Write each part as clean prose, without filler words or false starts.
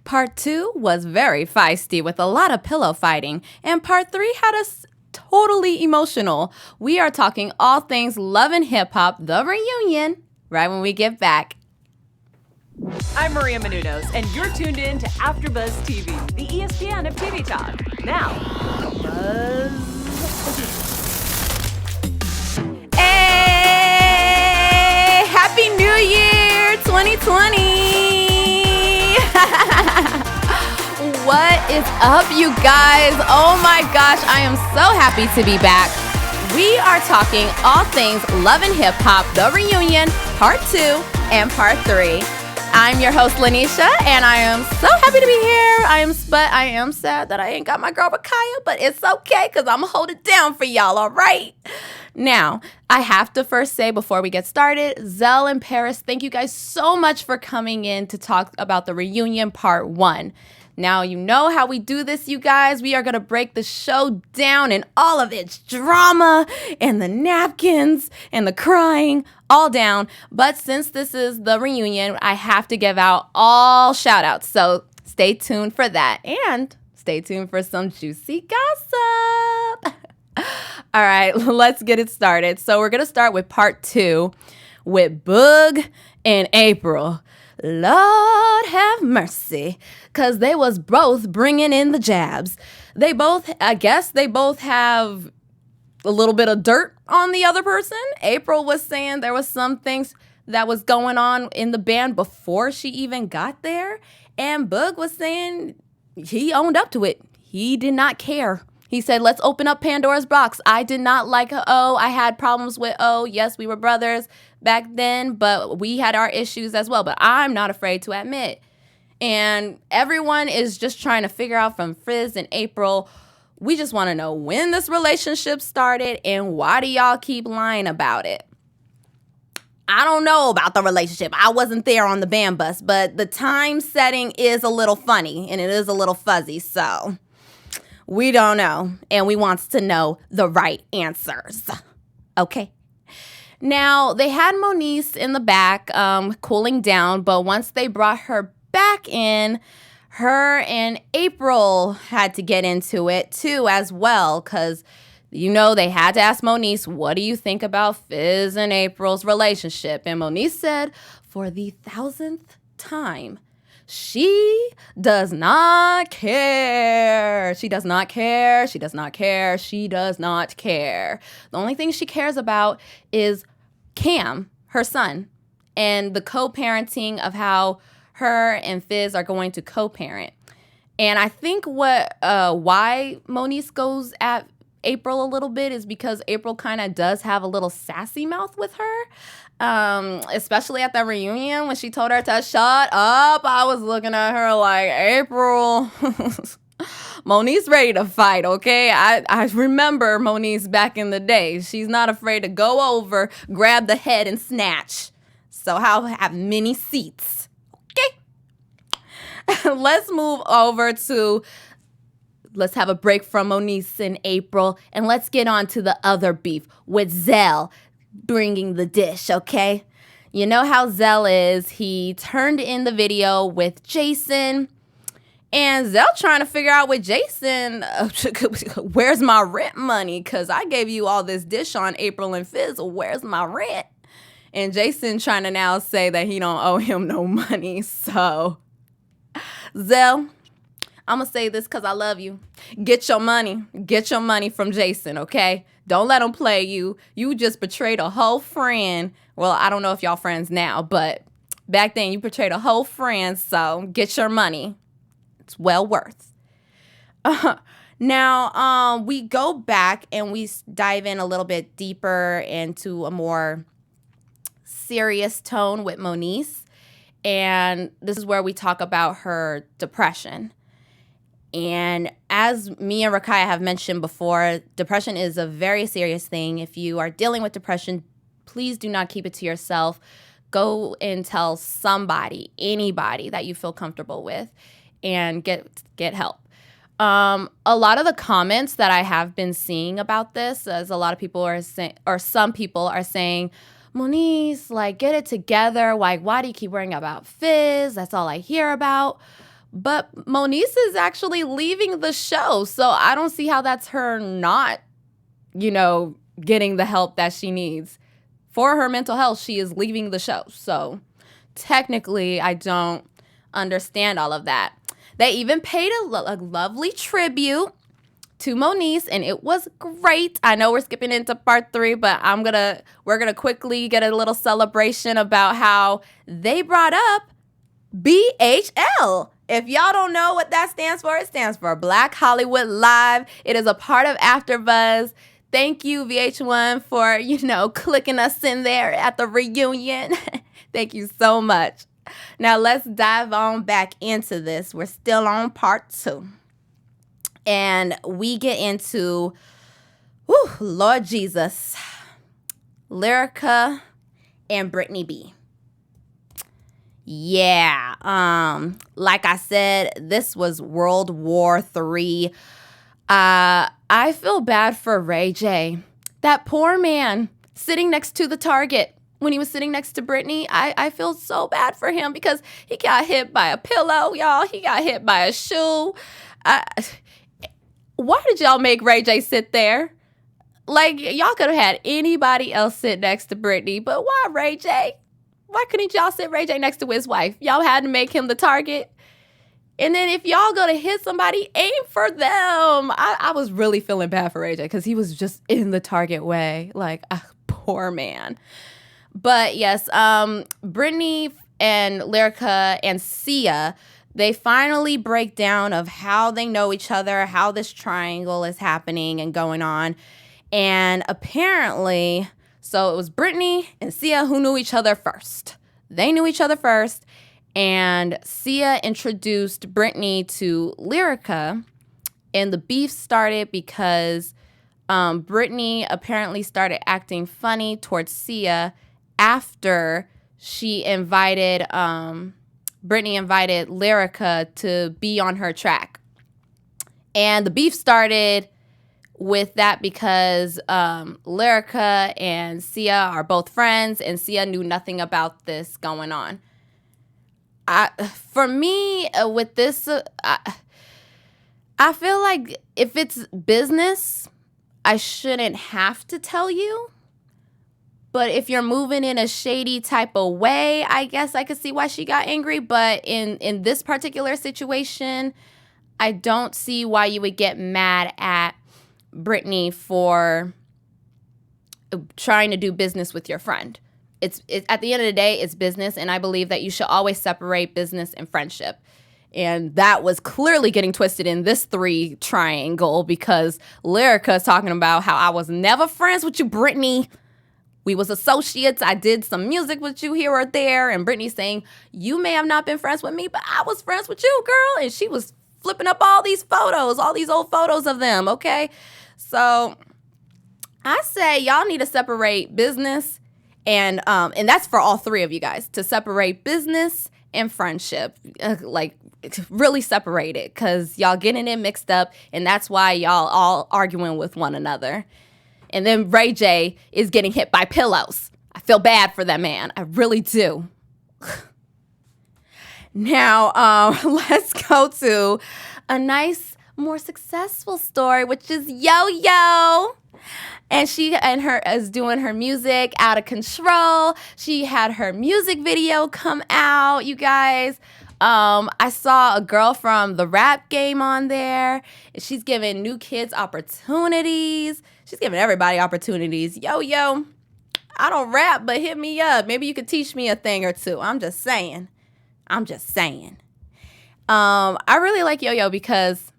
Part 2 was very feisty with a lot of pillow fighting, and Part 3 had us totally emotional. We are talking all things love and hip hop, the reunion, right when we get back. I'm Maria Menounos, and you're tuned in to AfterBuzz TV, the ESPN of TV talk. Now, Buzz. Hey! Happy New Year 2020! What is up, you guys? Oh my gosh, I am so happy to be back. We are talking all things love and hip hop, the reunion, Part 2 and Part 3. I'm your host, Moniece, and I am so happy to be here. But I am sad that I ain't got my girl, Rakaya, but it's okay because I'm going to hold it down for y'all, all right? Now, I have to first say before we get started, Zell and Paris, thank you guys so much for coming in to talk about the reunion Part 1. Now, you know how we do this, you guys. We are going to break the show down and all of its drama and the napkins and the crying all down. But since this is the reunion, I have to give out all shout outs. So stay tuned for that and stay tuned for some juicy gossip. All right, let's get it started. So we're going to start with Part 2 with Boog and Apryl. Lord have mercy, because they was both bringing in the jabs. I guess they both have a little bit of dirt on the other person. Apryl was saying there was some things that was going on in the band before she even got there. And Boog was saying he owned up to it. He did not care. He said, let's open up Pandora's box. I did not like O. I had problems with O. Yes, we were brothers back then, but we had our issues as well. But I'm not afraid to admit. And everyone is just trying to figure out from Fizz and Apryl, we just want to know when this relationship started and why do y'all keep lying about it? I don't know about the relationship. I wasn't there on the band bus, but the time setting is a little funny and it is a little fuzzy, so we don't know, and we wants to know the right answers. Okay. Now, they had Moniece in the back cooling down, but once they brought her back in, her and Apryl had to get into it too as well, because, you know, they had to ask Moniece, what do you think about Fizz and Apryl's relationship? And Moniece said, for the 1000th time, she does not care. She does not care. She does not care. She does not care. The only thing she cares about is Cam, her son, and the co-parenting of how her and Fizz are going to co-parent. And I think why Moniece goes at Apryl a little bit is because Apryl kind of does have a little sassy mouth with her. Especially at the reunion when she told her to shut up. I was looking at her like, Apryl, Moniece ready to fight, okay? I remember Moniece back in the day. She's not afraid to go over, grab the head, and snatch. So I'll have many seats, okay? Let's move over to, let's have a break from Moniece and Apryl, and let's get on to the other beef with Zell bringing the dish, okay? You know how Zell is. He turned in the video with Jason, and Zell trying to figure out with Jason, where's my rent money? Because I gave you all this dish on Apryl and Fizz. Where's my rent? And Jason trying to now say that he don't owe him no money. So, Zell, I'm going to say this because I love you. Get your money. Get your money from Jason, okay? Don't let him play you. You just betrayed a whole friend. Well, I don't know if y'all friends now, but back then you betrayed a whole friend, so get your money. It's well worth. Now, we go back and we dive in a little bit deeper into a more serious tone with Moniece. And this is where we talk about her depression. And as me and Rakaya have mentioned before, depression is a very serious thing. If you are dealing with depression, please do not keep it to yourself. Go and tell somebody, anybody that you feel comfortable with, and get help. A lot of the comments that I have been seeing about this, as a lot of people are saying, or some people are saying, Moniece, like, get it together. Like, why do you keep worrying about Fizz? That's all I hear about. But Moniece is actually leaving the show. So I don't see how that's her not, getting the help that she needs. For her mental health, she is leaving the show. So technically, I don't understand all of that. They even paid a lovely tribute to Moniece, and it was great. I know we're skipping into part 3, but we're gonna quickly get a little celebration about how they brought up BHL. If y'all don't know what that stands for, it stands for Black Hollywood Live. It is a part of AfterBuzz. Thank you, VH1, for, clicking us in there at the reunion. Thank you so much. Now, let's dive on back into this. We're still on part 2. And we get into, Lord Jesus, Lyrica and Brittany B. Yeah, like I said, this was World War III. I feel bad for Ray J. That poor man sitting next to the Target when he was sitting next to Brittany. I feel so bad for him because he got hit by a pillow, y'all. He got hit by a shoe. Why did y'all make Ray J sit there? Like, y'all could have had anybody else sit next to Brittany, but why Ray J? Why couldn't y'all sit Ray J next to his wife? Y'all had to make him the target. And then if y'all go to hit somebody, aim for them. I was really feeling bad for Ray J because he was just in the target way. Like, poor man. But yes, Brittany and Lyrica and Sia, they finally break down of how they know each other, how this triangle is happening and going on. And apparently, so it was Brittany and Sia who knew each other first. They knew each other first. And Sia introduced Brittany to Lyrica. And the beef started because Brittany apparently started acting funny towards Sia after she Brittany invited Lyrica to be on her track. And the beef started with that because Lyrica and Sia are both friends, and Sia knew nothing about this going on. For me, with this, I feel like if it's business, I shouldn't have to tell you. But if you're moving in a shady type of way, I guess I could see why she got angry. But in this particular situation, I don't see why you would get mad at Brittany for trying to do business with your friend. It's at the end of the day, it's business, and I believe that you should always separate business and friendship. And that was clearly getting twisted in this 3 triangle because Lyrica is talking about how I was never friends with you, Brittany. We was associates. I did some music with you here or there. And Brittany saying, you may have not been friends with me, but I was friends with you, girl. And she was flipping up all these photos, all these old photos of them, okay? So I say y'all need to separate business and that's for all 3 of you guys, to separate business and friendship. Like, really separate it because y'all getting it mixed up, and that's why y'all all arguing with one another. And then Ray J is getting hit by pillows. I feel bad for that man. I really do. Now, let's go to a nice, more successful story, which is Yo-Yo. And she and her is doing her music out of control. She had her music video come out, you guys. I saw a girl from the rap game on there. She's giving new kids opportunities. She's giving everybody opportunities. Yo, I don't rap, but hit me up. Maybe you could teach me a thing or two. I'm just saying. I really like Yo-Yo because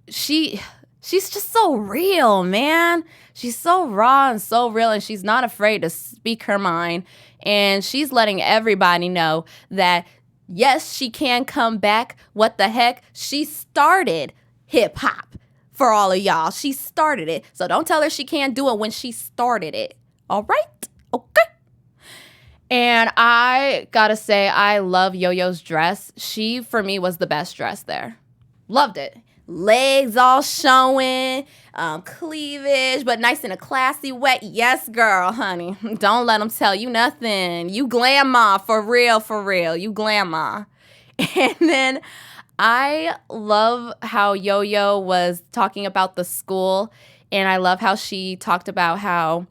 she's just so real, man. She's so raw and so real, and she's not afraid to speak her mind. And she's letting everybody know that, yes, she can come back. What the heck? She started hip hop for all of y'all. She started it. So don't tell her she can't do it when she started it. All right? Okay. And I gotta say, I love Yo-Yo's dress. She, for me, was the best dress there. Loved it. Legs all showing, cleavage, but nice in a classy way. Yes, girl, honey. Don't let them tell you nothing. You glamour, for real. You glamour. And then I love how Yo-Yo was talking about the school, and I love how she talked about how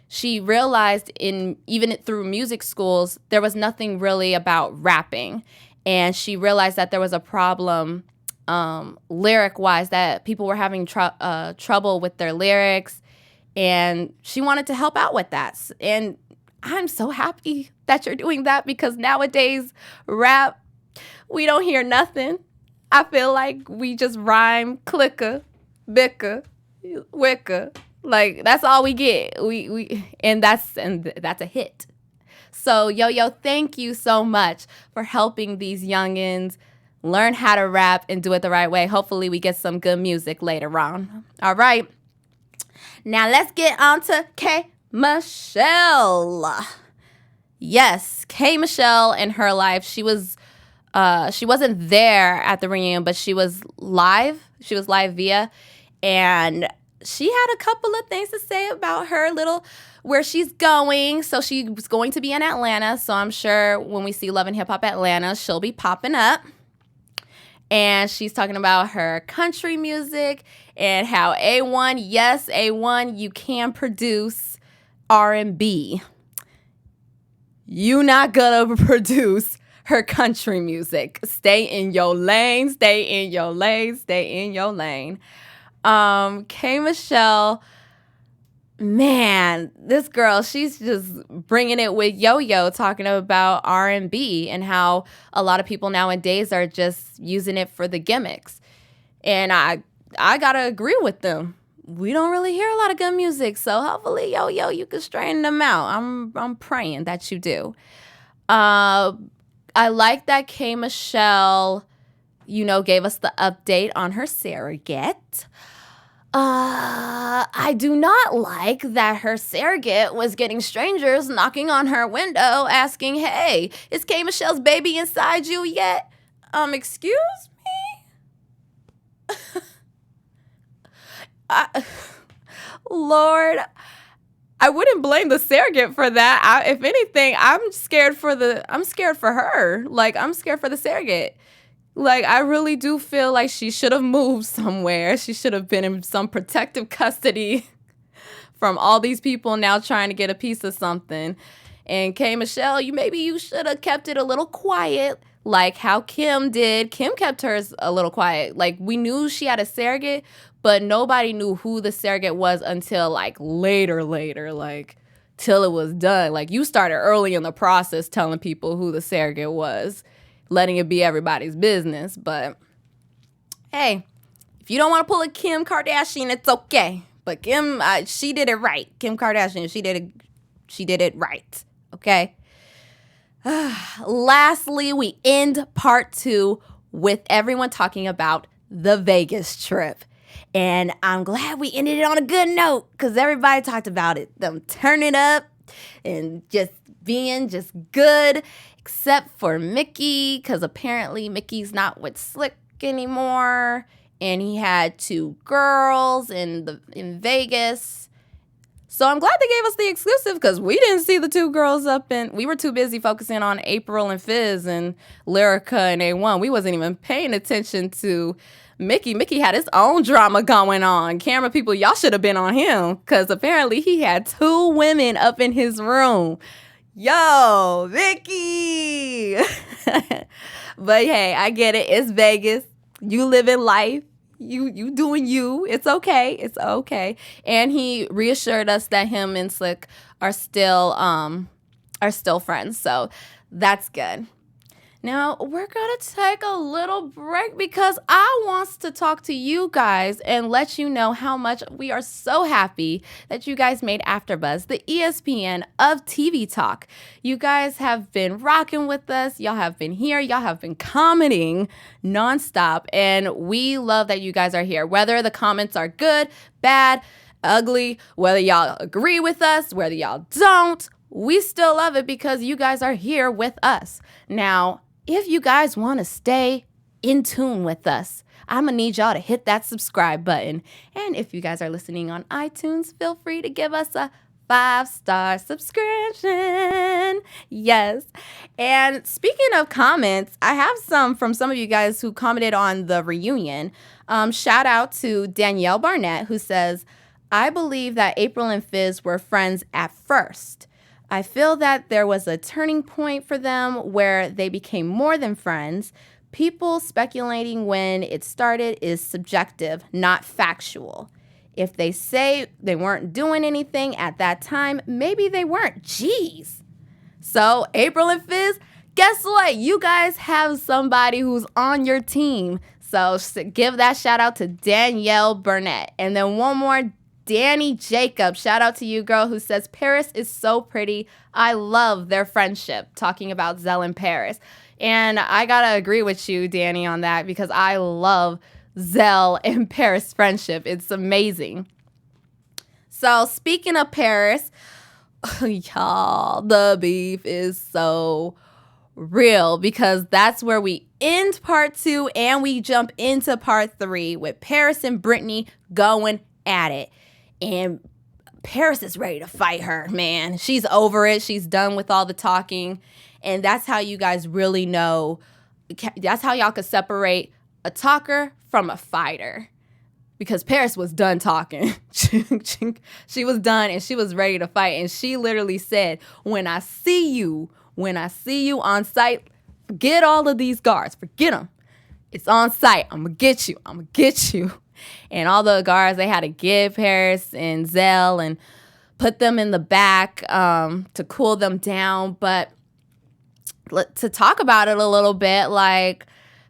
she realized even through music schools, there was nothing really about rapping. And she realized that there was a problem lyric-wise, that people were having trouble with their lyrics, and she wanted to help out with that. And I'm so happy that you're doing that, because nowadays, rap, we don't hear nothing. I feel like we just rhyme, clicker, bicker, wicker. Like, that's all we get. And that's a hit. So, Yo-Yo, thank you so much for helping these youngins learn how to rap and do it the right way. Hopefully, we get some good music later on. All right. Now, let's get on to K Michelle. Yes, K Michelle in her life, she wasn't there at the reunion, but she was live. She was live via, and she had a couple of things to say about her where she's going. So she was going to be in Atlanta. So I'm sure when we see Love and Hip Hop Atlanta, she'll be popping up. And she's talking about her country music and how A1, yes, A1, you can produce R&B. You not gonna produce her country music. Stay in your lane, stay in your lane, stay in your lane. K Michelle, man, this girl, she's just bringing it with Yo-Yo, talking about R&B and how a lot of people nowadays are just using it for the gimmicks. And I gotta agree with them. We don't really hear a lot of good music, so hopefully, Yo-Yo, you can straighten them out. I'm praying that you do. I like that K Michelle, gave us the update on her surrogate. I do not like that her surrogate was getting strangers knocking on her window asking, hey, is K Michelle's baby inside you yet? Excuse me? Lord, I wouldn't blame the surrogate for that. If anything, I'm scared for her. Like, I'm scared for the surrogate. Like, I really do feel like she should have moved somewhere. She should have been in some protective custody from all these people now trying to get a piece of something. And K Michelle, you should have kept it a little quiet, like how Kim did. Kim kept hers a little quiet. Like, we knew she had a surrogate, but nobody knew who the surrogate was until like later, like till it was done. Like, you started early in the process telling people who the surrogate was, letting it be everybody's business. But hey, if you don't want to pull a Kim Kardashian, it's okay. But Kim, she did it right. Kim Kardashian, she did it right. Okay. Lastly, we end part 2 with everyone talking about the Vegas trip. And I'm glad we ended it on a good note, because everybody talked about it. Them turning up and just being just good, except for Mickey, because apparently Mickey's not with Slick anymore. And he had 2 girls in Vegas. So I'm glad they gave us the exclusive, because we didn't see the 2 girls we were too busy focusing on Apryl and Fizz and Lyrica and A1. We wasn't even paying attention to Mickey. Mickey had his own drama going on. Camera people, y'all should have been on him, because apparently he had 2 women up in his room. Yo, Mickey! But hey, I get it. It's Vegas. You living life. You doing you. It's okay. It's okay. And he reassured us that him and Slick are still friends. So that's good. Now, we're going to take a little break, because I want to talk to you guys and let you know how much we are so happy that you guys made AfterBuzz, the ESPN of TV talk. You guys have been rocking with us. Y'all have been here. Y'all have been commenting nonstop, and we love that you guys are here. Whether the comments are good, bad, ugly, whether y'all agree with us, whether y'all don't, we still love it, because you guys are here with us. Now, if you guys want to stay in tune with us, I'm going to need y'all to hit that subscribe button. And if you guys are listening on iTunes, feel free to give us a 5-star subscription. Yes. And speaking of comments, I have some from some of you guys who commented on the reunion. Shout out to Danielle Barnett, who says, I believe that Apryl and Fizz were friends at first. I feel that there was a turning point for them where they became more than friends. People speculating when it started is subjective, not factual. If they say they weren't doing anything at that time, maybe they weren't. Jeez. So, Apryl and Fizz, guess what? You guys have somebody who's on your team. So, give that shout out to Danielle Burnett. And then one more, Danny Jacob. Shout out to you, girl, who says, Paris is so pretty. I love their friendship. Talking about Zell and Paris. And I gotta agree with you, Danny, on that because I love Zell and Paris friendship. It's amazing. So speaking of Paris, y'all, the beef is so real because that's where we end part 2 and we jump into part 3 with Paris and Brittany going at it. And Paris is ready to fight her, man. She's over it. She's done with all the talking. And that's how you guys really know. That's how y'all could separate a talker from a fighter. Because Paris was done talking. She was done and she was ready to fight. And she literally said, when I see you on site, forget all of these guards. Forget them. It's on site. I'm going to get you. And all the guards, they had to give Paris and Zell and put them in the back to cool them down. But to talk about it a little bit, like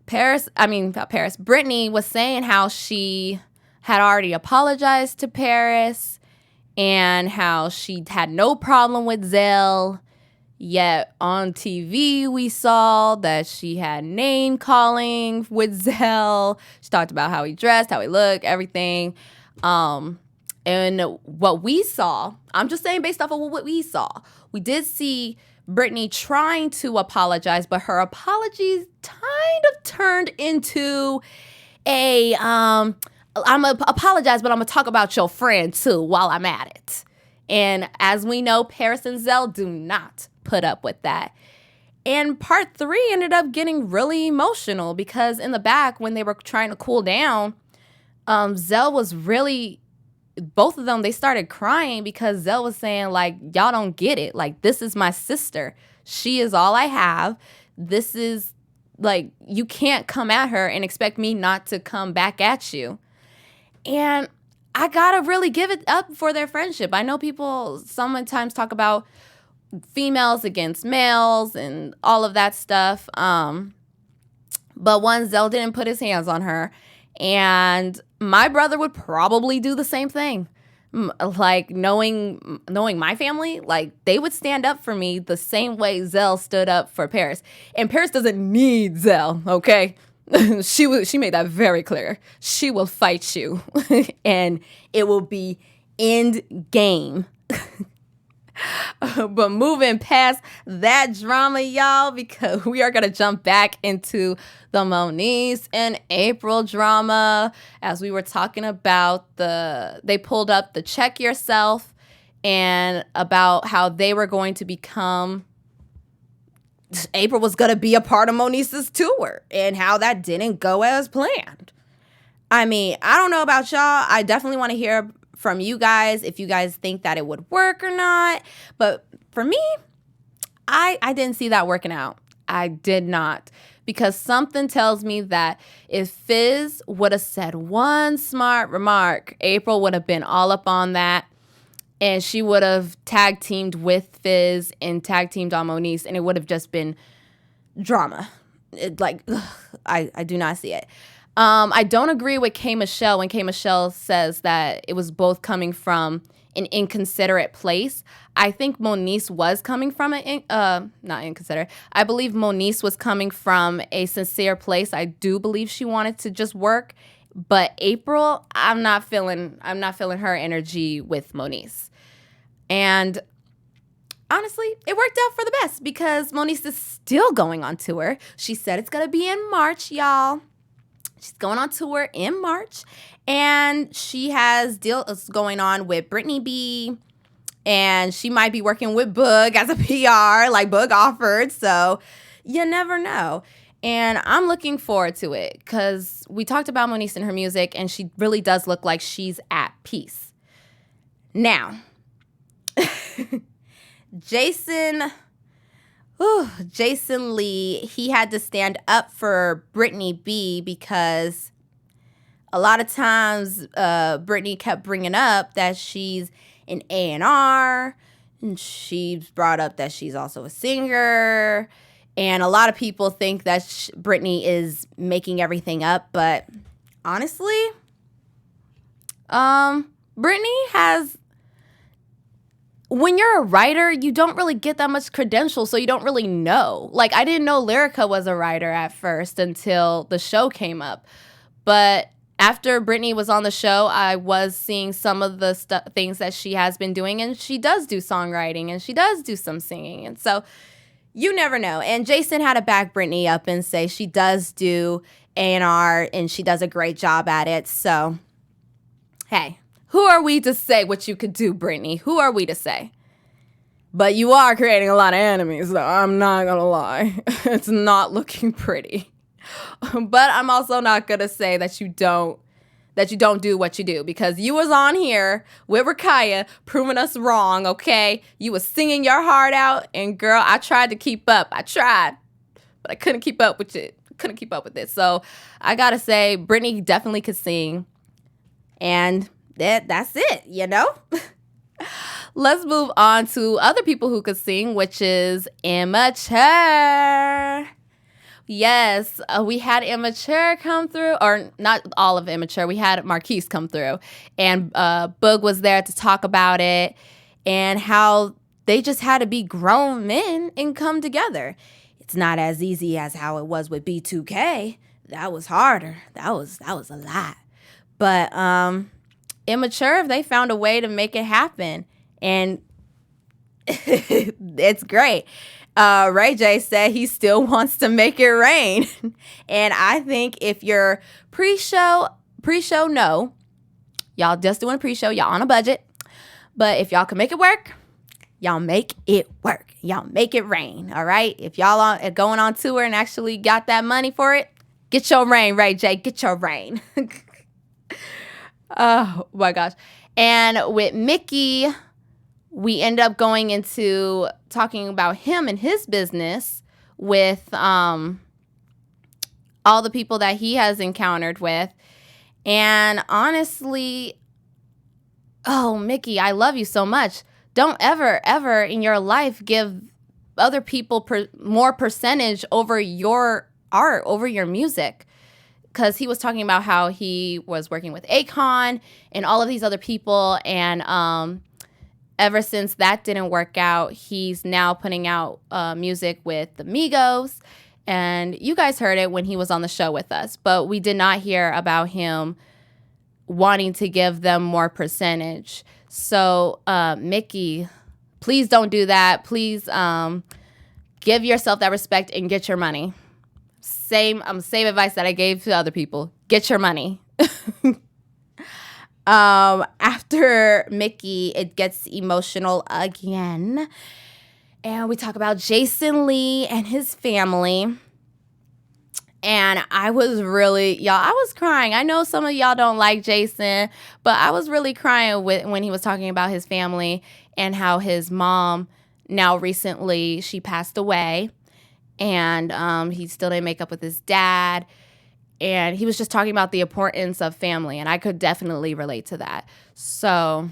Brittany was saying how she had already apologized to Paris and how she had no problem with Zell. Yet on TV, we saw that she had name calling with Zell. She talked about how he dressed, how he looked, everything. And what we saw, I'm just saying based off of what we saw, we did see Brittany trying to apologize, but her apologies kind of turned into I'm going to apologize, but I'm going to talk about your friend too while I'm at it. And as we know, Paris and Zell do not put up with that. And part 3 ended up getting really emotional because in the back when they were trying to cool down, Zell was really, both of them, they started crying because Zell was saying like, y'all don't get it. Like, this is my sister. She is all I have. This is like, you can't come at her and expect me not to come back at you. And I gotta really give it up for their friendship. I know people sometimes talk about females against males and all of that stuff. But one, Zell didn't put his hands on her. And my brother would probably do the same thing. Like, knowing my family, like, they would stand up for me the same way Zell stood up for Paris. And Paris doesn't need Zell, okay? She made that very clear. She will fight you. And it will be end game. But moving past that drama, y'all, because we are going to jump back into the Moniece and Apryl drama. As we were talking about they pulled up the Check Yourself and about how they were going to become, Apryl was going to be a part of Moniece's tour and how that didn't go as planned. I mean, I don't know about y'all. I definitely want to hear from you guys if you guys think that it would work or not. But for me, I didn't see that working out. I did not. Because something tells me that if Fizz would have said one smart remark, Apryl would have been all up on that. And she would have tag teamed with Fizz and tag teamed on Moniece. And it would have just been drama. I do not see it. I don't agree with K Michelle when K Michelle says that it was both coming from an inconsiderate place. I think Moniece was coming from not inconsiderate. I believe Moniece was coming from a sincere place. I do believe she wanted to just work, but Apryl, I'm not feeling her energy with Moniece. And honestly, it worked out for the best because Moniece is still going on tour. She said it's going to be in March, y'all. She's going on tour in March, and she has deals going on with Brittany B And she might be working with Boog as a PR, like Boog offered. So you never know. And I'm looking forward to it because we talked about Moniece and her music, and she really does look like she's at peace. Now, Jason Lee, he had to stand up for Brittany B because a lot of times Brittany kept bringing up that she's an A&R, and she's brought up that she's also a singer. And a lot of people think that Brittany is making everything up. But honestly, Brittany has... When you're a writer, you don't really get that much credentials, so you don't really know. Like, I didn't know Lyrica was a writer at first until the show came up. But after Brittany was on the show, I was seeing some of the things that she has been doing, and she does do songwriting, and she does do some singing. And so you never know. And Jason had to back Brittany up and say she does do A&R, and she does a great job at it. So, hey. Who are we to say what you could do, Brittany? Who are we to say? But you are creating a lot of enemies, though. I'm not going to lie. It's not looking pretty. But I'm also not going to say that you don't do what you do, because you was on here with Rakaya proving us wrong, okay? You was singing your heart out, and girl, I tried to keep up. I tried, but I couldn't keep up with it. So I got to say, Brittany definitely could sing, and that's it, you know? Let's move on to other people who could sing, which is Immature. Yes, we had Immature come through, or not all of Immature. We had Marquise come through, and Boog was there to talk about it and how they just had to be grown men and come together. It's not as easy as how it was with B2K. That was harder. That was a lot. But Immature, they found a way to make it happen, and it's great. Ray J said he still wants to make it rain, and I think if you're pre-show, no, y'all just doing a pre-show, y'all on a budget, but if y'all can make it work, y'all make it work. Y'all make it rain, all right? If y'all are going on tour and actually got that money for it, get your rain, Ray J, get your rain. Oh my gosh. And with Mickey, we end up going into talking about him and his business with all the people that he has encountered with. And honestly, oh, Mickey, I love you so much. Don't ever in your life give other people more percentage over your art, over your music. Because he was talking about how he was working with Akon and all of these other people. And ever since that didn't work out, he's now putting out music with the Migos. And you guys heard it when he was on the show with us. But we did not hear about him wanting to give them more percentage. So, Mickey, please don't do that. Please give yourself that respect and get your money. Same advice that I gave to other people. Get your money. After Mickey, it gets emotional again. And we talk about Jason Lee and his family. And I was crying. I know some of y'all don't like Jason, but I was really crying when he was talking about his family and how his mom, now recently, she passed away. And he still didn't make up with his dad. And he was just talking about the importance of family. And I could definitely relate to that. So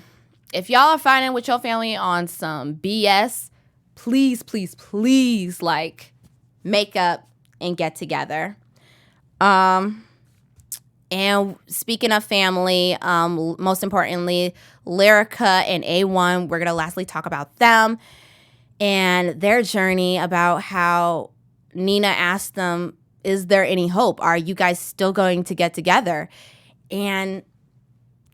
if y'all are fighting with your family on some BS, please, please, please, like, make up and get together. And speaking of family, most importantly, Lyrica and A1, we're going to lastly talk about them and their journey, about how Nina asked them, is there any hope? Are you guys still going to get together? And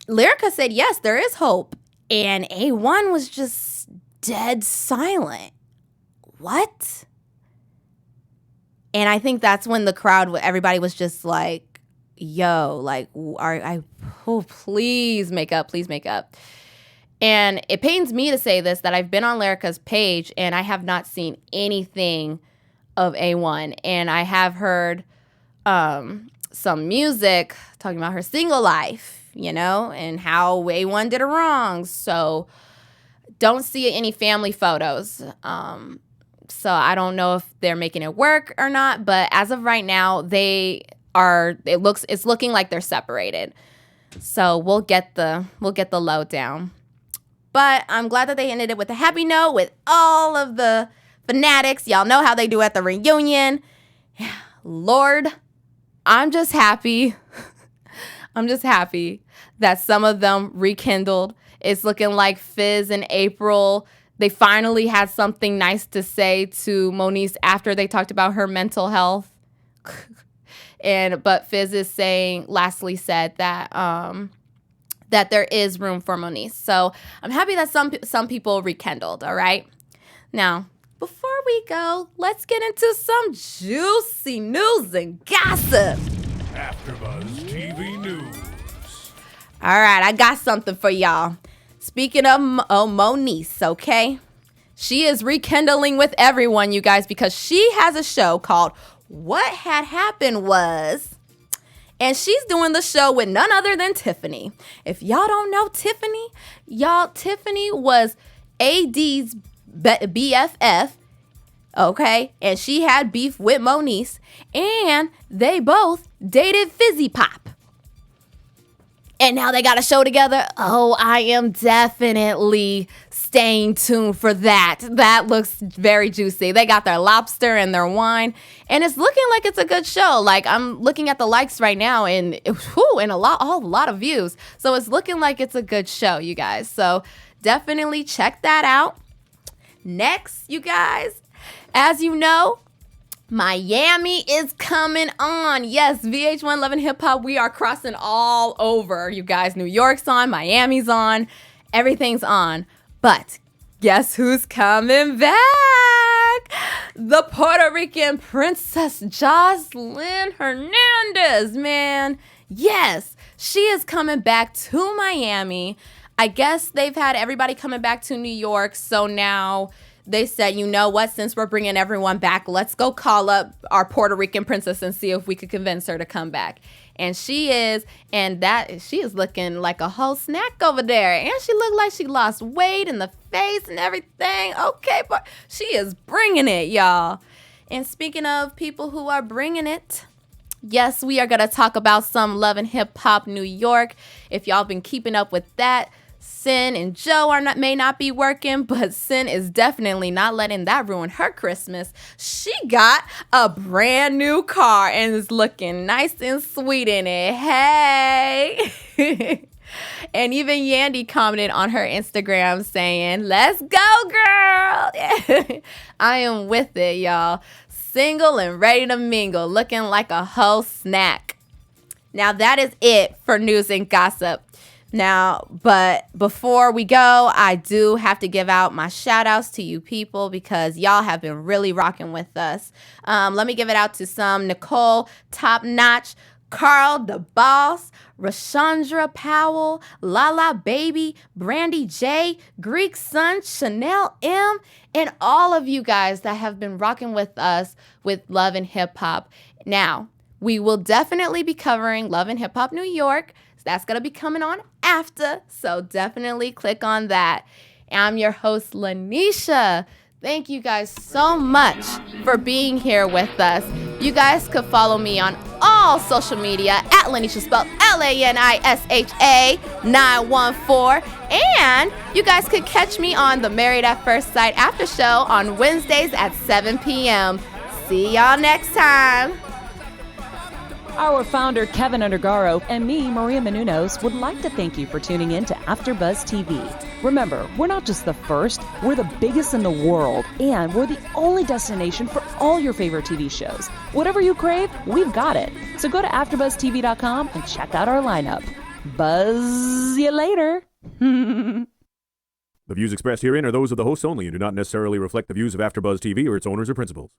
Lyrica said, yes, there is hope. And A1 was just dead silent. What? And I think that's when the crowd, everybody was just like, yo, like, please make up, please make up. And it pains me to say this, that I've been on Lyrica's page and I have not seen anything of A1. And I have heard some music talking about her single life, and how A1 did her wrong. So don't see any family photos. So I don't know if they're making it work or not. But as of right now, it's looking like they're separated. So we'll get the lowdown. But I'm glad that they ended it with a happy note with all of the fanatics. Y'all know how they do at the reunion. Lord, I'm just happy. I'm just happy that some of them rekindled. It's looking like Fizz and Apryl, they finally had something nice to say to Moniece after they talked about her mental health. But Fizz is lastly said that that there is room for Moniece. So I'm happy that some people rekindled, all right? Now, before we go, let's get into some juicy news and gossip. AfterBuzz TV News. All right, I got something for y'all. Speaking of Moniece, okay? She is rekindling with everyone, you guys, because she has a show called What Had Happened Was... And she's doing the show with none other than Tiffany. If y'all don't know Tiffany, Tiffany was AD's BFF, okay? And she had beef with Moniece, and they both dated Fizz Pop. And now they got a show together. Oh, I am definitely staying tuned for that. That looks very juicy. They got their lobster and their wine, and it's looking like it's a good show. Like, I'm looking at the likes right now, and a lot of views. So it's looking like it's a good show, you guys. So definitely check that out. Next, you guys, as you know, Miami is coming on. Yes, VH1 Love and Hip Hop. We are crossing all over, you guys. New York's on, Miami's on, everything's on. But guess who's coming back? The Puerto Rican Princess Jocelyn Hernandez, man. Yes, she is coming back to Miami. I guess they've had everybody coming back to New York, so now they said, you know what, since we're bringing everyone back, let's go call up our Puerto Rican princess and see if we could convince her to come back. And she is looking like a whole snack over there. And she looked like she lost weight in the face and everything. Okay, but she is bringing it, y'all. And speaking of people who are bringing it, yes, we are going to talk about some Love and Hip Hop New York. If y'all been keeping up with that, Sin and Joe may not be working, but Sin is definitely not letting that ruin her Christmas. She got a brand new car and is looking nice and sweet in it. Hey! And even Yandy commented on her Instagram saying, "Let's go, girl!" I am with it, y'all. Single and ready to mingle, looking like a whole snack. Now that is it for news and gossip. Now, but before we go, I do have to give out my shout outs to you people because y'all have been really rocking with us. Let me give it out to some: Nicole, Top Notch, Carl the Boss, Rashandra Powell, Lala Baby, Brandy J, Greek Sun, Chanel M, and all of you guys that have been rocking with us with Love and Hip Hop. Now, we will definitely be covering Love and Hip Hop New York. That's going to be coming on after, so definitely click on that. I'm your host, Lanisha. Thank you guys so much for being here with us. You guys could follow me on all social media at Lanisha, spelled Lanisha 914. And you guys could catch me on the Married at First Sight after show on Wednesdays at 7 p.m. See y'all next time. Our founder, Kevin Undergaro, and me, Maria Menounos, would like to thank you for tuning in to AfterBuzz TV. Remember, we're not just the first, we're the biggest in the world, and we're the only destination for all your favorite TV shows. Whatever you crave, we've got it. So go to AfterBuzzTV.com and check out our lineup. Buzz you later. The views expressed herein are those of the hosts only and do not necessarily reflect the views of AfterBuzz TV or its owners or principals.